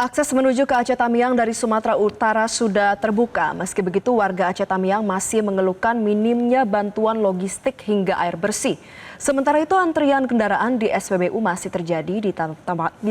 Akses menuju ke Aceh Tamiang dari Sumatera Utara sudah terbuka. Meski begitu, warga Aceh Tamiang masih mengeluhkan minimnya bantuan logistik hingga air bersih. Sementara itu, antrian kendaraan di SPBU masih terjadi di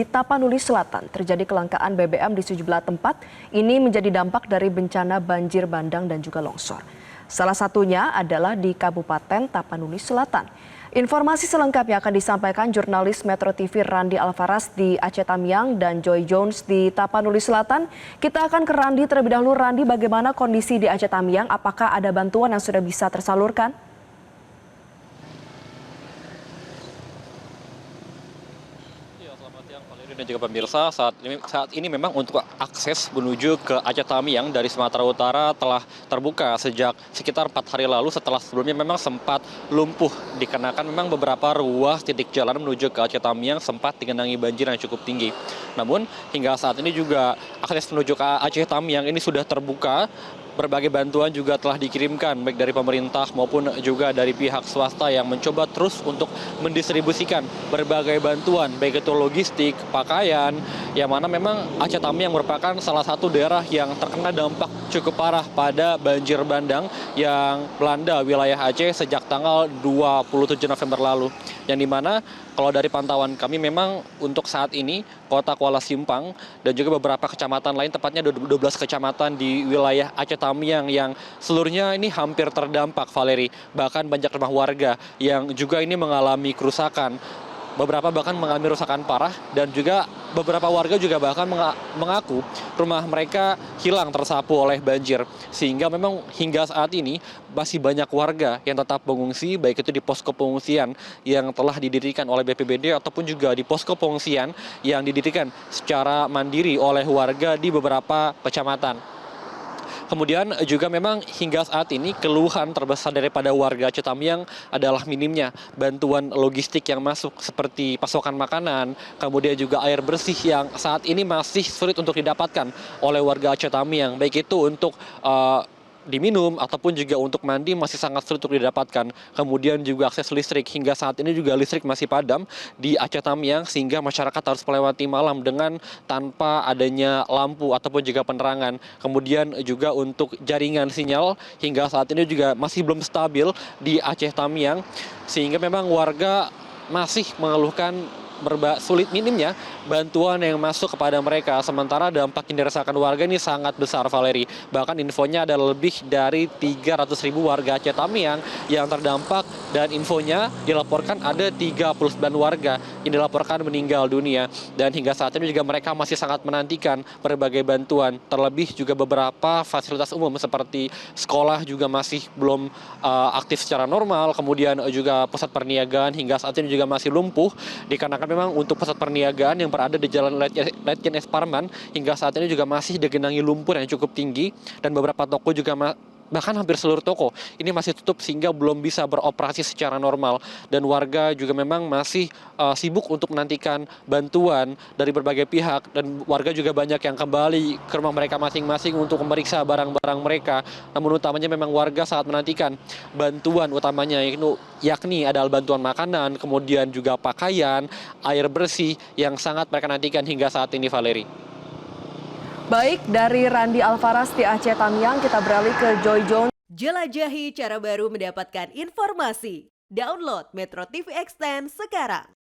Tapanuli Selatan. Terjadi kelangkaan BBM di sejumlah tempat. Ini menjadi dampak dari bencana banjir bandang dan juga longsor. Salah satunya adalah di Kabupaten Tapanuli Selatan. Informasi selengkapnya akan disampaikan jurnalis Metro TV Randi Alvaras di Aceh Tamiang dan Joy Jones di Tapanuli Selatan. Kita akan ke Randi terlebih dahulu. Randi, bagaimana kondisi di Aceh Tamiang? Apakah ada bantuan yang sudah bisa tersalurkan? Selamat siang Valeri dan juga pemirsa. Saat ini memang untuk akses menuju ke Aceh Tamiang dari Sumatera Utara telah terbuka sejak sekitar 4 hari lalu, setelah sebelumnya memang sempat lumpuh dikarenakan memang beberapa ruas titik jalan menuju ke Aceh Tamiang sempat digenangi banjir yang cukup tinggi. Namun hingga saat ini juga akses menuju ke Aceh Tamiang ini sudah terbuka. Berbagai bantuan juga telah dikirimkan baik dari pemerintah maupun juga dari pihak swasta yang mencoba terus untuk mendistribusikan berbagai bantuan baik itu logistik, pakaian, yang mana memang Aceh Tamiang merupakan salah satu daerah yang terkena dampak cukup parah pada banjir bandang yang melanda wilayah Aceh sejak tanggal 27 November lalu. Yang dimana kalau dari pantauan kami memang untuk saat ini kota Kuala Simpang dan juga beberapa kecamatan lain, tepatnya 12 kecamatan di wilayah Aceh Tamiang yang seluruhnya ini hampir terdampak, Valeri. Bahkan banyak rumah warga yang juga ini mengalami kerusakan. Beberapa bahkan mengalami kerusakan parah dan juga beberapa warga juga bahkan mengaku rumah mereka hilang tersapu oleh banjir. Sehingga memang hingga saat ini masih banyak warga yang tetap mengungsi, baik itu di posko pengungsian yang telah didirikan oleh BPBD ataupun juga di posko pengungsian yang didirikan secara mandiri oleh warga di beberapa kecamatan. Kemudian juga memang hingga saat ini keluhan terbesar daripada warga Aceh Tamiang adalah minimnya bantuan logistik yang masuk seperti pasokan makanan, kemudian juga air bersih yang saat ini masih sulit untuk didapatkan oleh warga Aceh Tamiang, baik itu untuk diminum ataupun juga untuk mandi masih sangat sulit untuk didapatkan. Kemudian juga akses listrik, hingga saat ini juga listrik masih padam di Aceh Tamiang sehingga masyarakat harus melewati malam dengan tanpa adanya lampu ataupun juga penerangan. Kemudian juga untuk jaringan sinyal hingga saat ini juga masih belum stabil di Aceh Tamiang sehingga memang warga masih mengeluhkan sulit minimnya bantuan yang masuk kepada mereka. Sementara dampak yang dirasakan warga ini sangat besar, Valeri. Bahkan infonya ada lebih dari 300.000 warga Aceh Tamiang yang terdampak dan infonya dilaporkan ada 39 warga yang dilaporkan meninggal dunia. Dan hingga saat ini juga mereka masih sangat menantikan berbagai bantuan. Terlebih juga beberapa fasilitas umum seperti sekolah juga masih belum aktif secara normal. Kemudian juga pusat perniagaan hingga saat ini juga masih lumpuh dikarenakan memang untuk pusat perniagaan yang berada di Jalan Letjen S. Parman hingga saat ini juga masih digenangi lumpur yang cukup tinggi dan beberapa toko juga bahkan hampir seluruh toko ini masih tutup sehingga belum bisa beroperasi secara normal dan warga juga memang masih sibuk untuk menantikan bantuan dari berbagai pihak dan warga juga banyak yang kembali ke rumah mereka masing-masing untuk memeriksa barang-barang mereka. Namun utamanya memang warga sangat menantikan bantuan utamanya yakni adalah bantuan makanan, kemudian juga pakaian, air bersih yang sangat mereka nantikan hingga saat ini, Valeri. Baik, dari Randi Alvaras di Aceh Tamiang, kita beralih ke Joy Jones. Jelajahi cara baru mendapatkan informasi. Download Metro TV Extend sekarang.